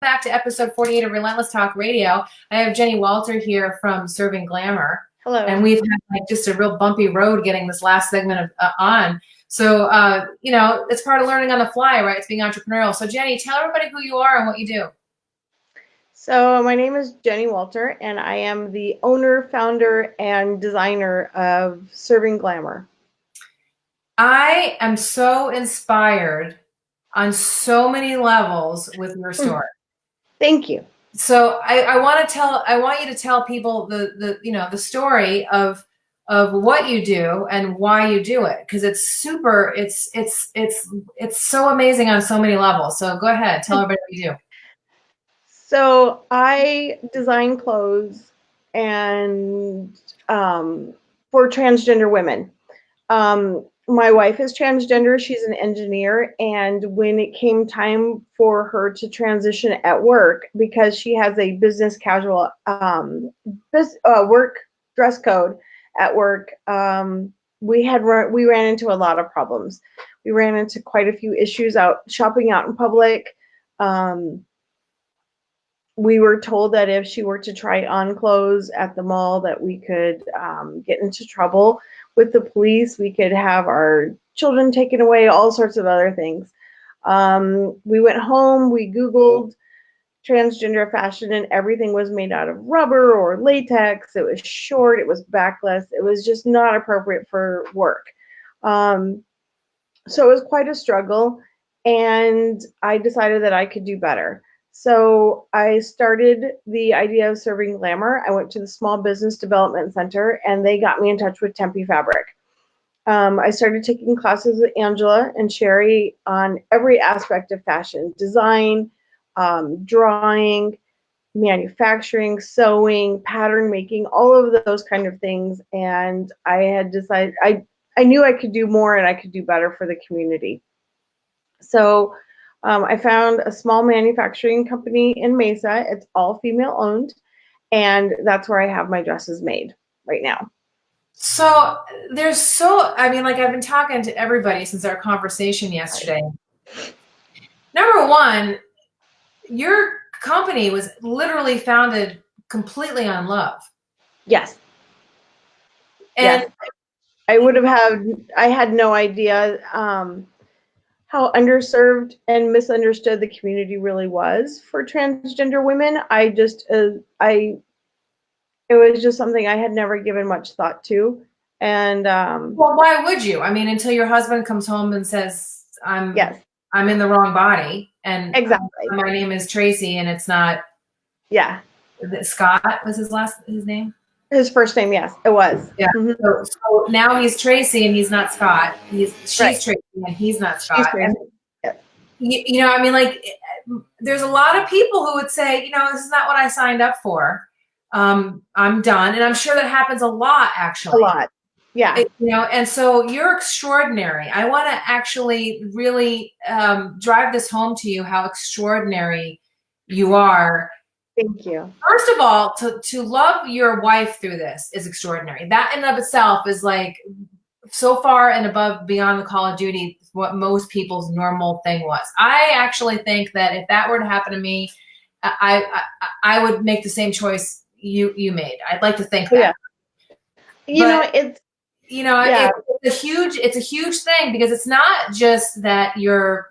Back to episode 48 of Relentless Talk Radio. I have Jennie Walter here from Serving Glamour. Hello. And we've had just a real bumpy road getting this last segment on. So, it's part of learning on the fly, right? It's being entrepreneurial. So Jennie, tell everybody who you are and what you do. So my name is Jennie Walter, and I am the owner, founder, and designer of Serving Glamour. I am so inspired on so many levels with your story. Thank you. So I want you to tell people the story of what you do and why you do it, because it's so amazing on so many levels. So go ahead, tell everybody what you do. So I design clothes and for transgender women. My wife is transgender. She's an engineer. And when it came time for her to transition at work, because she has a business casual work dress code at work, we ran into a lot of problems. We ran into quite a few issues shopping out in public. We were told that if she were to try on clothes at the mall, that we could get into trouble with the police. We could have our children taken away, all sorts of other things. We went home, we Googled transgender fashion, and everything was made out of rubber or latex. It was short, it was backless. It was just not appropriate for work. So it was quite a struggle, and I decided that I could do better. So I started the idea of Serving Glamour. I went to the Small Business Development Center, and they got me in touch with Tempe Fabric. I started taking classes with Angela and Sherry on every aspect of fashion: design, drawing, manufacturing, sewing, pattern making, all of those kind of things. And I had decided I knew I could do more and I could do better for the community. So I found a small manufacturing company in Mesa. It's all female owned, and that's where I have my dresses made right now. So I've been talking to everybody since our conversation yesterday. Number one, your company was literally founded completely on love. Yes. And yes. I had no idea how underserved and misunderstood the community really was for transgender women. It was just something I had never given much thought to. And well, why would you? I mean, until your husband comes home and says, I'm in the wrong body, and exactly. My name is Tracy, and it's not. Yeah. Scott was his name. His first name, yes, it was. Yeah. Mm-hmm. So now he's Tracy, and he's not Scott. She's Tracy, and he's not Scott. And, there's a lot of people who would say, this is not what I signed up for. I'm done, and I'm sure that happens a lot, actually. A lot. Yeah. And so you're extraordinary. I want to actually really drive this home to you, how extraordinary you are. Thank you. First of all, to love your wife through this is extraordinary. That in and of itself is like so far and above beyond the call of duty what most people's normal thing was. I actually think that if that were to happen to me, I would make the same choice you made. I'd like to think that. Yeah. It's a huge thing, because it's not just that you're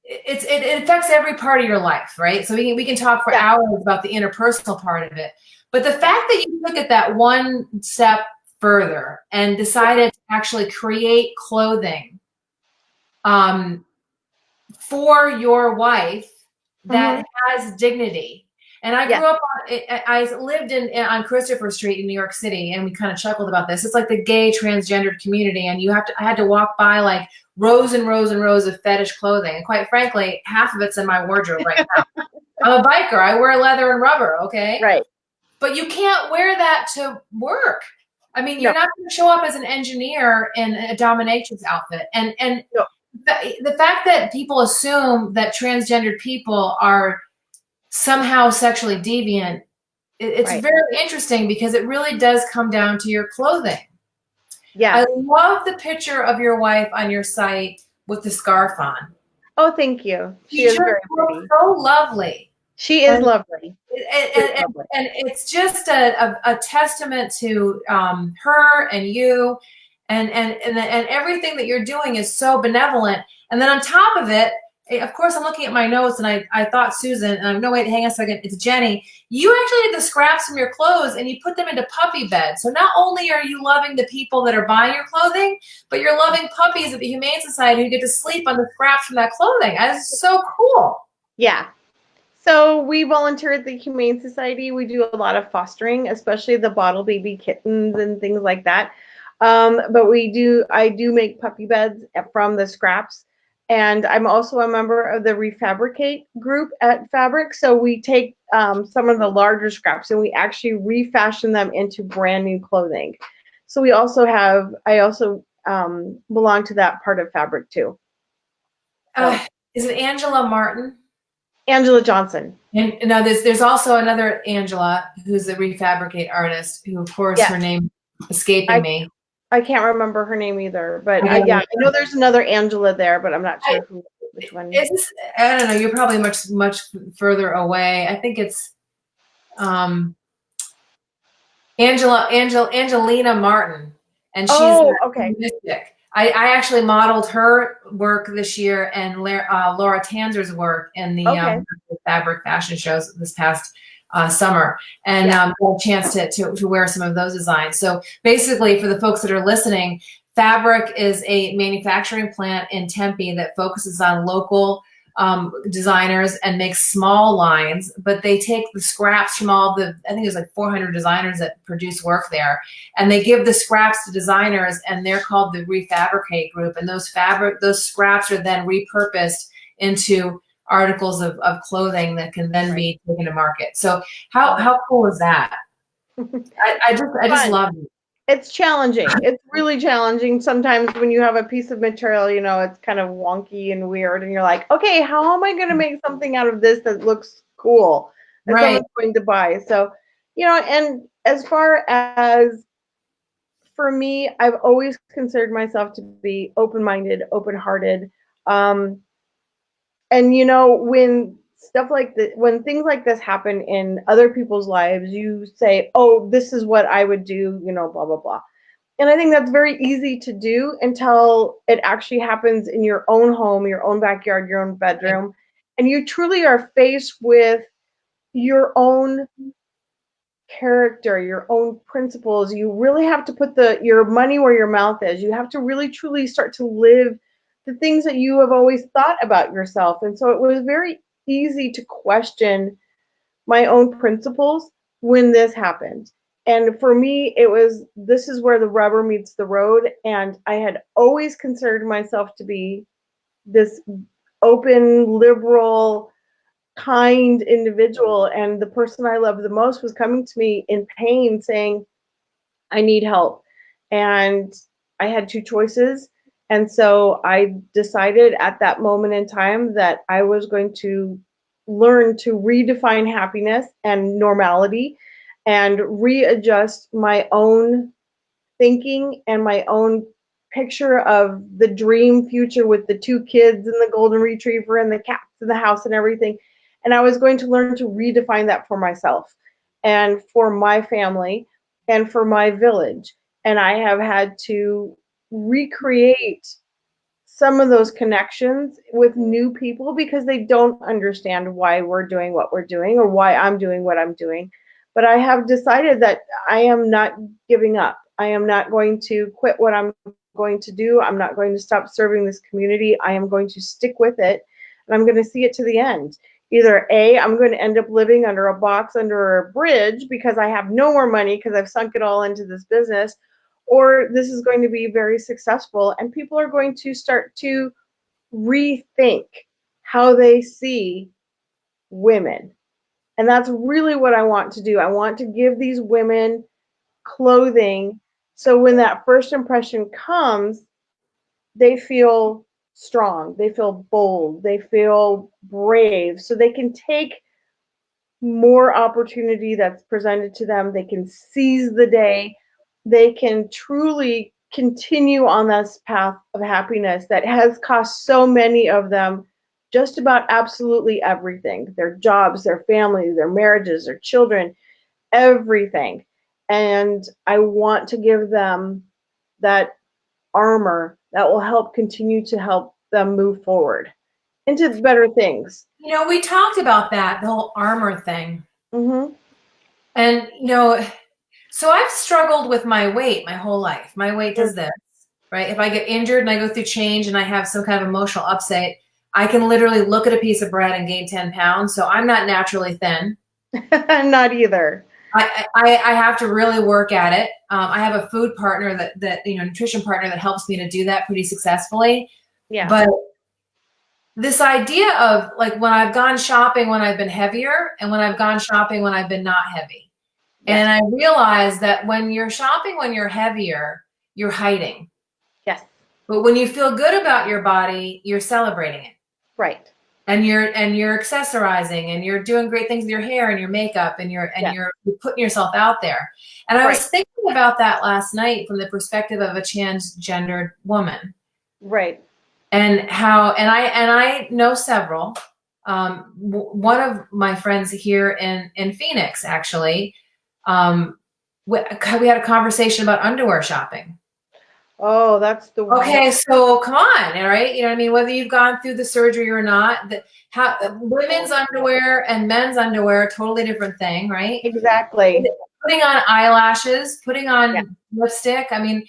it affects every part of your life, right? So we can talk for hours about the interpersonal part of it. But the fact that you took it that one step further and decided to actually create clothing for your wife that has dignity. And I grew up I lived on Christopher Street in New York City, and we kind of chuckled about this. It's like the gay transgendered community, and I had to walk by like rows and rows and rows of fetish clothing. And quite frankly, half of it's in my wardrobe right now. I'm a biker. I wear leather and rubber, okay? Right. But you can't wear that to work. I mean, you're not going to show up as an engineer in a dominatrix outfit. And the fact that people assume that transgendered people are somehow sexually deviant, it's very interesting, because it really does come down to your clothing. Yeah. I love the picture of your wife on your site with the scarf on. Oh, thank you. She She is just very looks pretty. so lovely. She is And lovely. She is and, lovely. and it's just a testament to her and you and everything that you're doing is so benevolent. And then on top of it, of course, I'm looking at my notes and I thought Susan, and no, wait, hang on a second, it's Jenny. You actually take the scraps from your clothes and you put them into puppy beds. So not only are you loving the people that are buying your clothing, but you're loving puppies at the Humane Society who get to sleep on the scraps from that clothing. That's so cool. Yeah. So we volunteer at the Humane Society. We do a lot of fostering, especially the bottle baby kittens and things like that. But I do make puppy beds from the scraps. And I'm also a member of the Refabricate group at Fabric. So we take some of the larger scraps and we actually refashion them into brand new clothing. So I also belong to that part of Fabric too. So Is it Angela Martin? Angela Johnson. And now there's also another Angela who's a refabricate artist who, of course, Yeah. her name escaping I me. I can't remember her name either, but I, yeah, I know there's another Angela there, but I'm not I, sure which one. it's, I don't know. You're probably much further away. I think it's um, Angelina Martin, and she's Oh, a okay, mystic. I actually modeled her work this year and Laura Tanzer's work in the okay, fabric fashion shows this past summer, and yeah, got a chance to wear some of those designs. So basically, for the folks that are listening, Fabric is a manufacturing plant in Tempe that focuses on local designers and makes small lines, but they take the scraps from I think there's like 400 designers that produce work there, and they give the scraps to designers, and they're called the Refabricate Group, and those scraps are then repurposed into articles of clothing that can then right. be taken to market. So how cool is that? I just Fun. love it. It's challenging. It's really challenging. Sometimes when you have a piece of material, it's kind of wonky and weird, and you're like, okay, how am I going to make something out of this that looks cool that Right. someone's going to buy? So, and as far as for me, I've always considered myself to be open-minded, open-hearted. Um, and when things like this happen in other people's lives, you say, "Oh, this is what I would do," blah blah blah. And I think that's very easy to do until it actually happens in your own home, your own backyard, your own bedroom, and you truly are faced with your own character, your own principles. You really have to put your money where your mouth is. You have to really truly start to live the things that you have always thought about yourself. And so it was very easy to question my own principles when this happened. And for me, this is where the rubber meets the road. And I had always considered myself to be this open, liberal, kind individual, and the person I loved the most was coming to me in pain saying, I need help. And I had two choices. And so I decided at that moment in time that I was going to learn to redefine happiness and normality and readjust my own thinking and my own picture of the dream future with the two kids and the golden retriever and the cats in the house and everything. And I was going to learn to redefine that for myself and for my family and for my village. And I have had to recreate some of those connections with new people because they don't understand why we're doing what we're doing or why I'm doing what I'm doing. But I have decided that I am not giving up. I am not going to quit what I'm going to do. I'm not going to stop serving this community. I am going to stick with it and I'm going to see it to the end. Either A, I'm going to end up living under a box under a bridge because I have no more money because I've sunk it all into this business, or this is going to be very successful and people are going to start to rethink how they see women. And that's really what I want to do. I want to give these women clothing so when that first impression comes, they feel strong, they feel bold, they feel brave, so they can take more opportunity that's presented to them. They can seize the day. They can truly continue on this path of happiness that has cost so many of them just about absolutely everything, their jobs, their families, their marriages, their children, everything. And I want to give them that armor that will help continue to help them move forward into better things. We talked about that, the whole armor thing. Mm-hmm. And, so I've struggled with my weight my whole life. My weight does this, right? If I get injured and I go through change and I have some kind of emotional upset, I can literally look at a piece of bread and gain 10 pounds. So I'm not naturally thin. Not either. I have to really work at it. I have a food partner that nutrition partner that helps me to do that pretty successfully. Yeah. But this idea of like when I've gone shopping when I've been heavier and when I've gone shopping when I've been not heavy. Yes. And I realized that when you're shopping when you're heavier, you're hiding. Yes. But when you feel good about your body, you're celebrating it. Right. And you're accessorizing and you're doing great things with your hair and your makeup and you're putting yourself out there. And I was thinking about that last night from the perspective of a transgendered woman. Right. And how I know several. One of my friends here in Phoenix actually, we had a conversation about underwear shopping. Oh, that's the okay. So come on, all right. You know what I mean? Whether you've gone through the surgery or not, women's underwear and men's underwear are totally different thing, right? Exactly. Putting on eyelashes, putting on lipstick. I mean,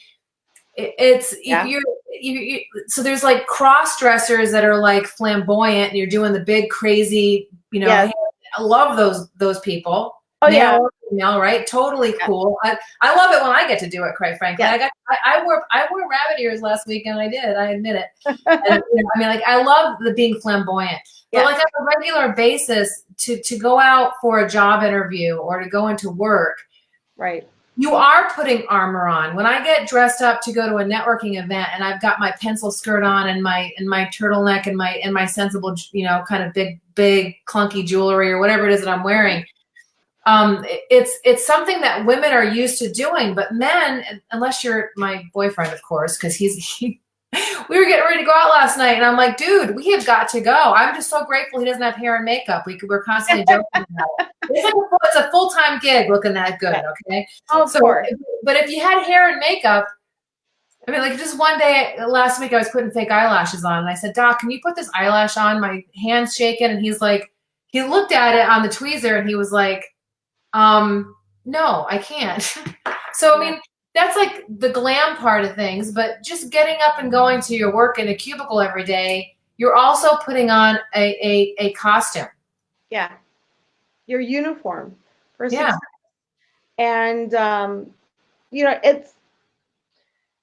it's if you so there's like cross dressers that are like flamboyant and you're doing the big crazy, I love those people. Oh yeah. Female, right? Totally cool. I love it when I get to do it, quite frankly. Yeah. I wore rabbit ears last week and I admit it. And, I mean, like I love the being flamboyant. But like on a regular basis to go out for a job interview or to go into work. Right. You are putting armor on. When I get dressed up to go to a networking event and I've got my pencil skirt on and my turtleneck and my sensible, kind of big clunky jewelry or whatever it is that I'm wearing, it's something that women are used to doing, but men, unless you're my boyfriend, of course, because we were getting ready to go out last night and I'm like, dude, we have got to go. I'm just so grateful he doesn't have hair and makeup. We're constantly joking about it. It's a full-time gig looking that good. Okay. Of course. But if you had hair and makeup, I mean, like just one day last week, I was putting fake eyelashes on and I said, Doc, can you put this eyelash on? My hand's shaking. And he's like, he looked at it on the tweezer and he was like, no, I can't. So, I mean, that's like the glam part of things, but just getting up and going to your work in a cubicle every day, you're also putting on a costume. Yeah. Your uniform. For success. And,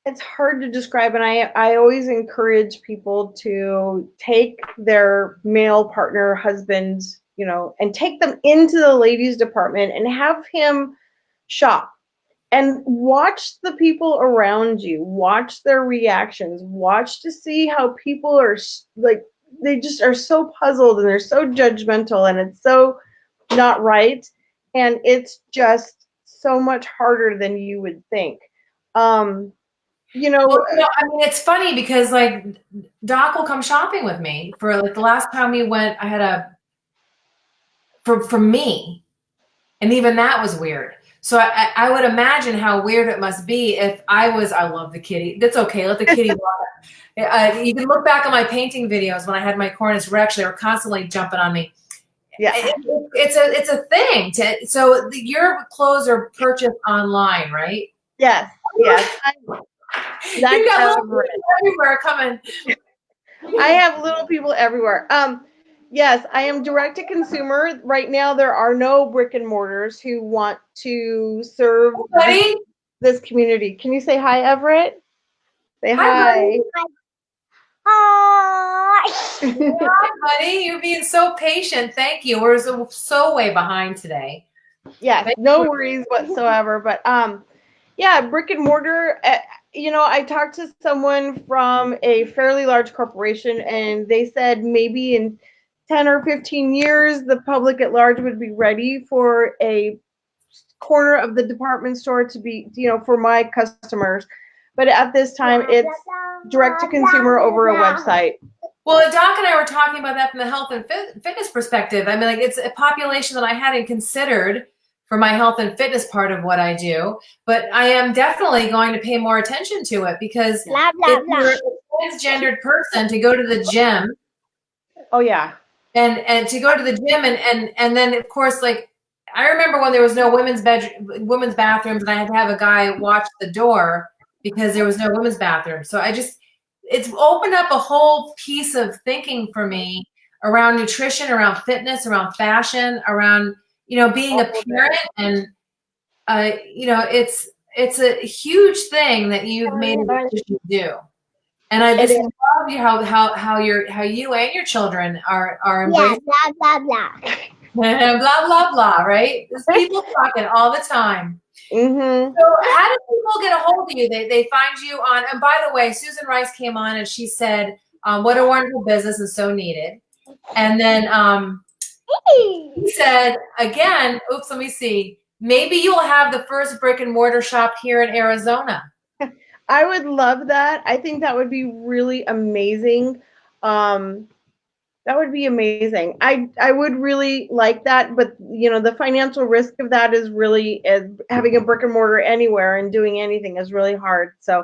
it's hard to describe. And I always encourage people to take their male partner, husbands, and take them into the ladies department and have him shop. And watch the people around you, watch their reactions, watch to see how people are like, they just are so puzzled and they're so judgmental and it's so not right. And it's just so much harder than you would think. Well, I mean, it's funny because like Doc will come shopping with me for like the last time we went, I had for me. And even that was weird. So I would imagine how weird it must be if I love the kitty. That's okay. Let the kitty walk. You can look back on my painting videos when I had my Cornish Rex. They were constantly jumping on me. Yeah, it's a thing. So your clothes are purchased online, right? Yes. Yes. You got little people everywhere coming. I have little people everywhere. Yes, I am direct to consumer. Right now, there are no brick and mortars who want to serve this community. Can you say hi, Everett? Say hi. Hi. Hi, buddy. You're being so patient. Thank you. We're so way behind today. Yes, no worries whatsoever. But brick and mortar. I talked to someone from a fairly large corporation, and they said maybe in 10 or 15 years, the public at large would be ready for a corner of the department store to be, for my customers. But at this time, it's direct to consumer over a website. Well, Doc and I were talking about that from the health and fitness perspective. I mean, like it's a population that I hadn't considered for my health and fitness part of what I do, but I am definitely going to pay more attention to it because Blah, blah, if blah. you're a transgendered person to go to the gym Oh yeah. and to go to the gym and then of course like I remember when there was no women's bathrooms and I had to have a guy watch the door because there was no women's bathroom. So it's opened up a whole piece of thinking for me around nutrition, around fitness, around fashion, around being a parent and it's a huge thing that you've made a decision to do. And I just love how you and your children are embracing Yeah, blah, blah, blah. blah blah blah, right? There's people talking all the time. Mm-hmm. So how do people get a hold of you? They find you on, and by the way, Susan Rice came on and she said, what a wonderful business and so needed. And then he said again, oops, let me see. Maybe you'll have the first brick and mortar shop here in Arizona. I would love that. I think that would be really amazing. That would be amazing. I would really like that, but the financial risk of that is having a brick and mortar anywhere and doing anything is really hard. So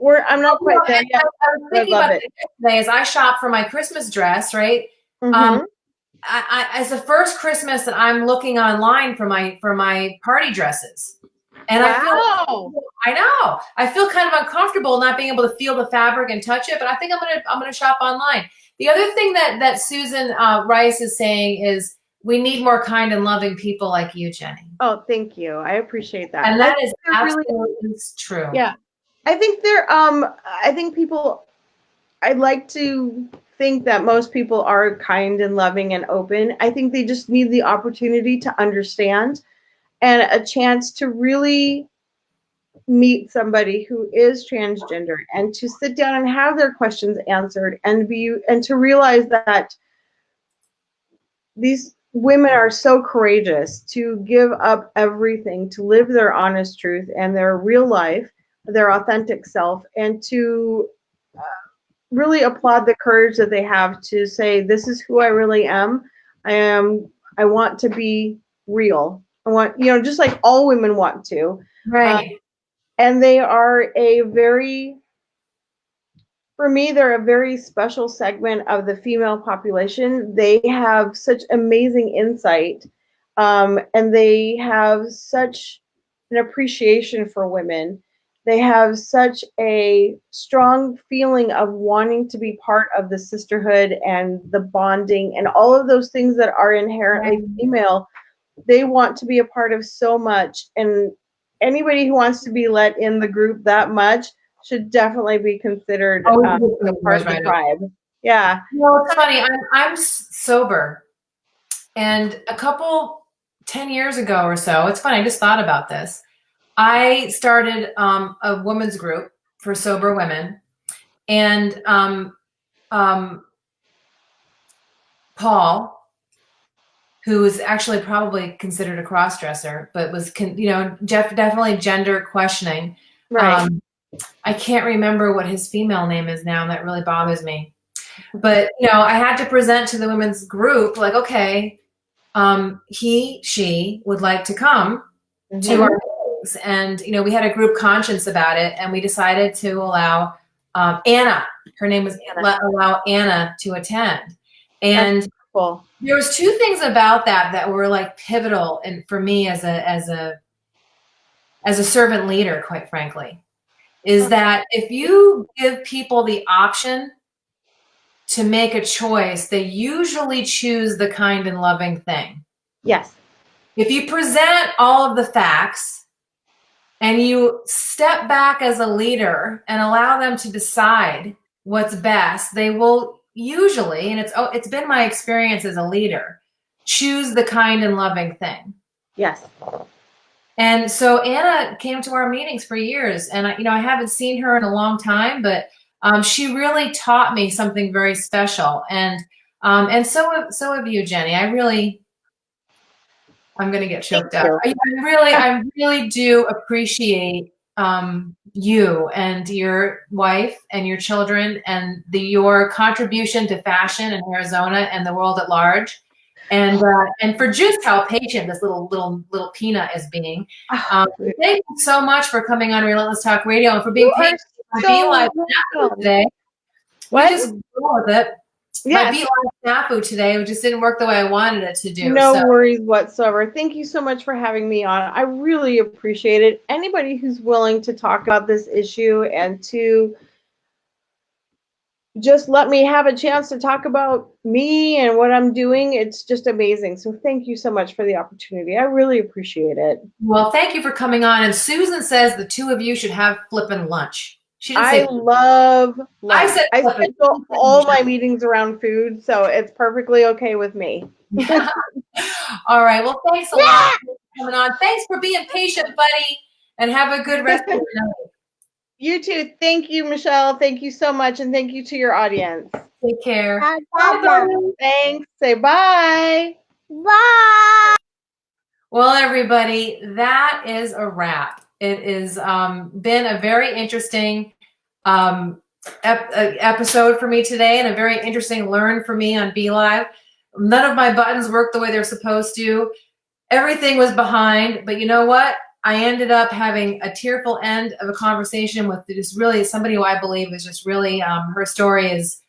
I'm not quite there yet. I was thinking about it yesterday as I shop for my Christmas dress, right? Mm-hmm. As the first Christmas that I'm looking online for my party dresses. And wow. I feel kind of uncomfortable not being able to feel the fabric and touch it, but I think I'm gonna shop online. The other thing that Susan Rice is saying is we need more kind and loving people like you, Jennie. Oh, thank you. I appreciate that. And that is absolutely true. Yeah. I think I'd like to think that most people are kind and loving and open. I think they just need the opportunity to understand and a chance to really meet somebody who is transgender and to sit down and have their questions answered and to realize that these women are so courageous to give up everything to live their honest truth and their real life, their authentic self, and to really applaud the courage that they have to say, this is who I really am. I want to be real. I want, just like all women want to. Right. And they are for me, they're a very special segment of the female population. They have such amazing insight, and they have such an appreciation for women. They have such a strong feeling of wanting to be part of the sisterhood and the bonding and all of those things that are inherently female. They want to be a part of so much, and anybody who wants to be let in the group that much should definitely be considered a part of the tribe. Yeah. Well, it's funny. I'm sober, and 10 years ago or so, it's funny. I just thought about this. I started a women's group for sober women, and Paul, who is actually probably considered a cross-dresser, but was definitely gender questioning. Right. I can't remember what his female name is now, and that really bothers me. But I had to present to the women's group, like, okay, she would like to come to our meetings, and we had a group conscience about it, and we decided to allow Anna. Her name was Anna. Allow Anna to attend, and that's cool. There was two things about that were like pivotal, and for me as a servant leader, quite frankly. Is that if you give people the option to make a choice, they usually choose the kind and loving thing. Yes. If you present all of the facts and you step back as a leader and allow them to decide what's best, they will usually, and it's been my experience as a leader, choose the kind and loving thing. Yes. And so Anna came to our meetings for years, and I haven't seen her in a long time, but she really taught me something very special. And so have you, Jennie. I'm going to get choked up. I really do appreciate you and your wife and your children and your contribution to fashion in Arizona and the world at large, and for just how patient this little peanut is being. Thank you so much for coming on Relentless Talk Radio and for being patient. So Live today. What? We just go with it. Yes. My Live snafu today, it just didn't work the way I wanted it to do. No worries whatsoever. Thank you so much for having me on. I really appreciate it. Anybody who's willing to talk about this issue and to just let me have a chance to talk about me and what I'm doing, it's just amazing. So thank you so much for the opportunity. I really appreciate it. Well, thank you for coming on. And Susan says the two of you should have flippin' lunch. She didn't say love lunch. I flippin'. schedule all my meetings around food, so it's perfectly okay with me. All right. Well, thanks a lot for coming on. Thanks for being patient, buddy, and have a good rest of your night. You too. Thank you, Michelle. Thank you so much, and thank you to your audience. Take care. Bye. Thanks. Say bye. Bye. Well, everybody, that is a wrap. It has been a very interesting episode for me today and a very interesting learn for me on Be Live. None of my buttons worked the way they're supposed to. Everything was behind, but you know what? I ended up having a tearful end of a conversation with just really somebody who I believe is just really, her story is,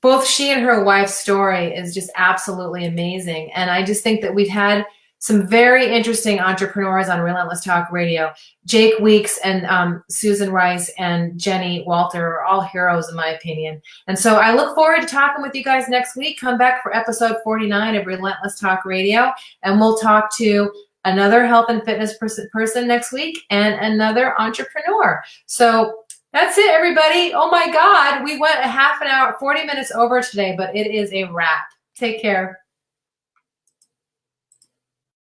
both she and her wife's story is just absolutely amazing. And I just think that we've had some very interesting entrepreneurs on Relentless Talk Radio. Jake Weeks and Susan Rice and Jennie Walter are all heroes in my opinion. And so I look forward to talking with you guys next week. Come back for episode 49 of Relentless Talk Radio, and we'll talk to another health and fitness person next week and another entrepreneur. So that's it, everybody. Oh my God, we went a half an hour, 40 minutes over today, but it is a wrap. Take care.